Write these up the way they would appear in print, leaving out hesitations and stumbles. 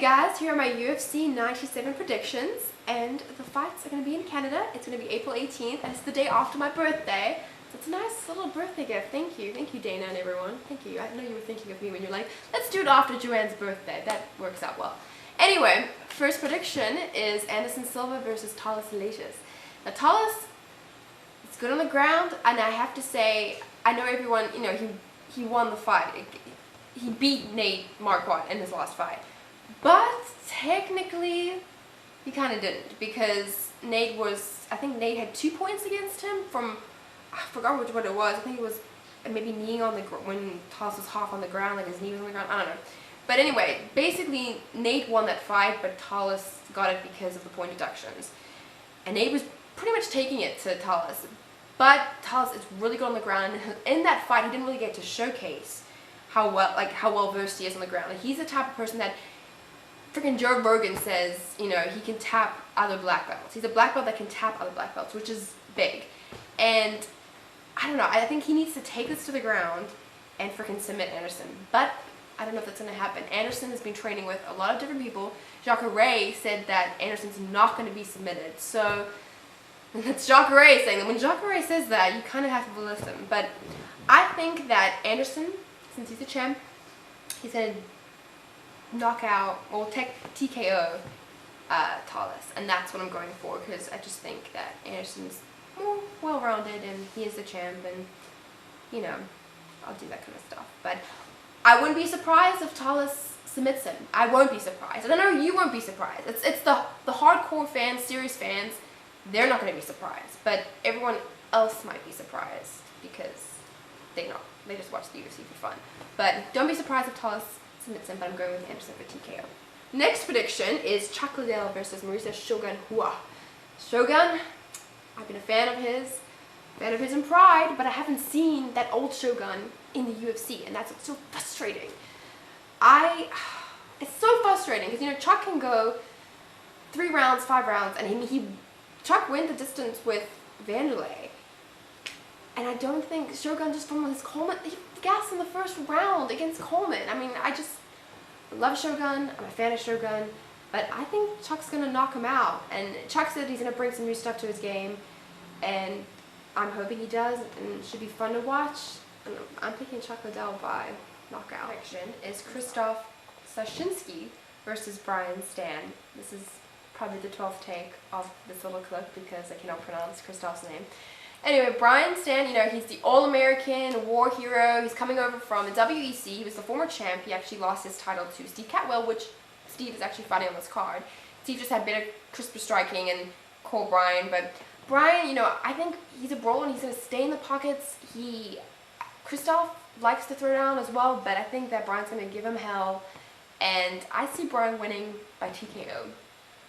guys, here are my UFC 97 predictions, and the fights are going to be in Canada. It's going to be April 18th, and it's the day after my birthday. So it's a nice little birthday gift. Thank you Dana and everyone. Thank you. I know you were thinking of me when you're like, let's do it after Joanne's birthday. That works out well. Anyway, first prediction is Anderson Silva versus Thales Lacius. Now Thales is good on the ground, and I have to say, I know everyone, you know, he won the fight. He beat Nate Marquardt in his last fight. But technically, he kind of didn't, because Nate was, I think Nate had 2 points against him from, I forgot what it was. I think it was maybe kneeing on the when Thales was half on the ground, like his knee was on the ground. I don't know. But anyway, basically Nate won that fight, but Thales got it because of the point deductions, and Nate was pretty much taking it to Thales. But Thales is really good on the ground, and in that fight, he didn't really get to showcase how well versed he is on the ground. He's the type of person that freaking Joe Rogan says, you know, he can tap other black belts. He's a black belt that can tap other black belts, which is big. And I don't know, I think he needs to take this to the ground and freaking submit Anderson. But I don't know if that's going to happen. Anderson has been training with a lot of different people. Jacare said that Anderson's not going to be submitted. So that's Jacare saying that. When Jacare says that, you kind of have to listen. But I think that Anderson, since he's a champ, he's going to knock out or TKO Thales, and that's what I'm going for, because I just think that Anderson's more well-rounded and he is the champ, and you know, I'll do that kind of stuff. But I wouldn't be surprised if Thales submits him. I won't be surprised. I know you won't be surprised. It's the hardcore fans, serious fans, they're not going to be surprised, but everyone else might be surprised because they just watch the UFC for fun. But don't be surprised if Thales submits him, but I'm going with Anderson for TKO. Next prediction is Chuck Liddell versus Marisa Shogun Hua. Shogun, I've been a fan of his in Pride, but I haven't seen that old Shogun in the UFC, and that's what's so frustrating. It's so frustrating, because you know, Chuck can go 3 rounds, 5 rounds, and Chuck went the distance with Vanderlei. And I don't think Shogun, just from his Coleman, he gassed in the first round against Coleman. I mean, I just love Shogun. I'm a fan of Shogun. But I think Chuck's going to knock him out. And Chuck said he's going to bring some new stuff to his game. And I'm hoping he does. And it should be fun to watch. And I'm picking Chuck Liddell by knockout. Action is Krzysztof Sashinsky versus Brian Stan. This is probably the 12th take of this little clip because I cannot pronounce Krzysztof's name. Anyway, Brian Stan, you know, he's the All-American war hero. He's coming over from the WEC. He was the former champ. He actually lost his title to Steve Catwell, which Steve is actually fighting on this card. Steve just had better, crisper striking and called Brian. But Brian, you know, I think he's a brawler and he's going to stay in the pockets. Krzysztof likes to throw down as well, but I think that Brian's going to give him hell. And I see Brian winning by TKO.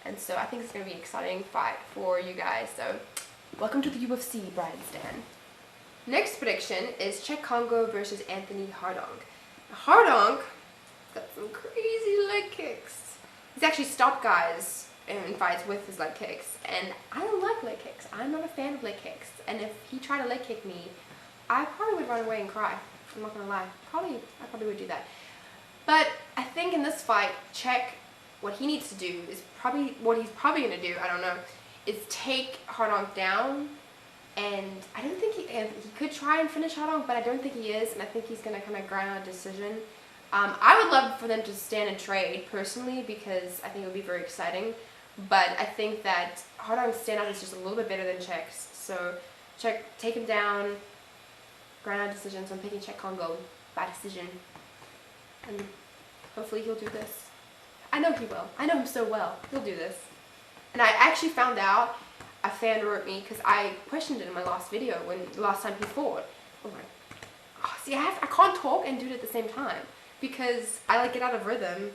And so I think it's going to be an exciting fight for you guys. So welcome to the UFC, Brian Stan. Next prediction is Czech Congo versus Anthony Hardonk. Hardonk got some crazy leg kicks. He's actually stopped guys in fights with his leg kicks, and I don't like leg kicks. I'm not a fan of leg kicks, and if he tried to leg kick me, I probably would run away and cry. I'm not gonna lie. I probably would do that. But I think in this fight, Czech, what he needs to do is what he's probably gonna do, I don't know, is take Hardonk down, and I don't think he could try and finish Hardonk, but I don't think he is, and I think he's going to kind of grind out a decision. I would love for them to stand and trade, personally, because I think it would be very exciting, but I think that Hardonk's standout is just a little bit better than Czech's, so Czech, take him down, grind out a decision, so I'm picking Czech Congo by decision, and hopefully he'll do this. I know he will. I know him so well. He'll do this. And I actually found out, a fan wrote me, because I questioned it in my last video, the last time he fought. Oh my, see, I can't talk and do it at the same time, because I like get out of rhythm.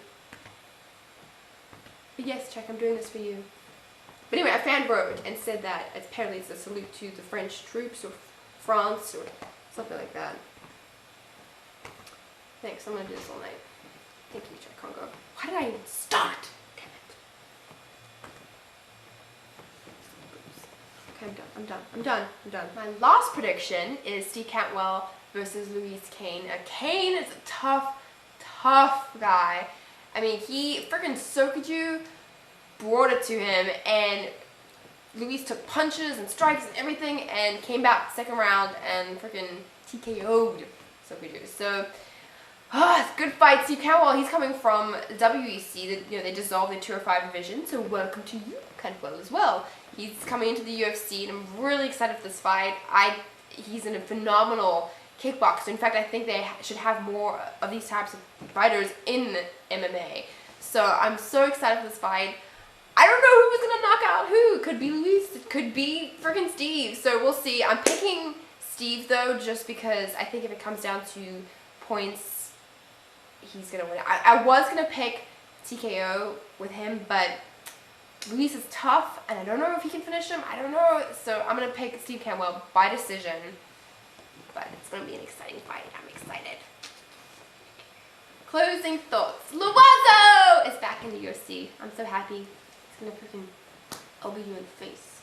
But yes, Czech, I'm doing this for you. But anyway, a fan wrote and said that apparently it's a salute to the French troops, or France, or something like that. Thanks, I'm going to do this all night. Thank you, Czech Congo. Why did I even start? Okay, I'm done. My last prediction is Steve Cantwell versus Louis Kane. Kane is a tough guy, I mean, he freaking Sokuju brought it to him, and Luis took punches and strikes and everything, and came back second round and freaking TKO'd Sokuju. So, it's a good fight. Steve Cantwell, he's coming from WEC. They dissolved the 205 division, so welcome to you, Cantwell, as well. He's coming into the UFC, and I'm really excited for this fight. He's in a phenomenal kickboxer. In fact, I think they should have more of these types of fighters in MMA. So I'm so excited for this fight. I don't know who was going to knock out who. It could be Luis. It could be freaking Steve. So we'll see. I'm picking Steve, though, just because I think if it comes down to points, he's going to win. I was going to pick TKO with him, but Luis is tough, and I don't know if he can finish him. I don't know. So I'm going to pick Steve Cantwell by decision. But it's going to be an exciting fight. I'm excited. Closing thoughts. Lovato is back in the UFC. I'm so happy. He's going to freaking elbow you in the face.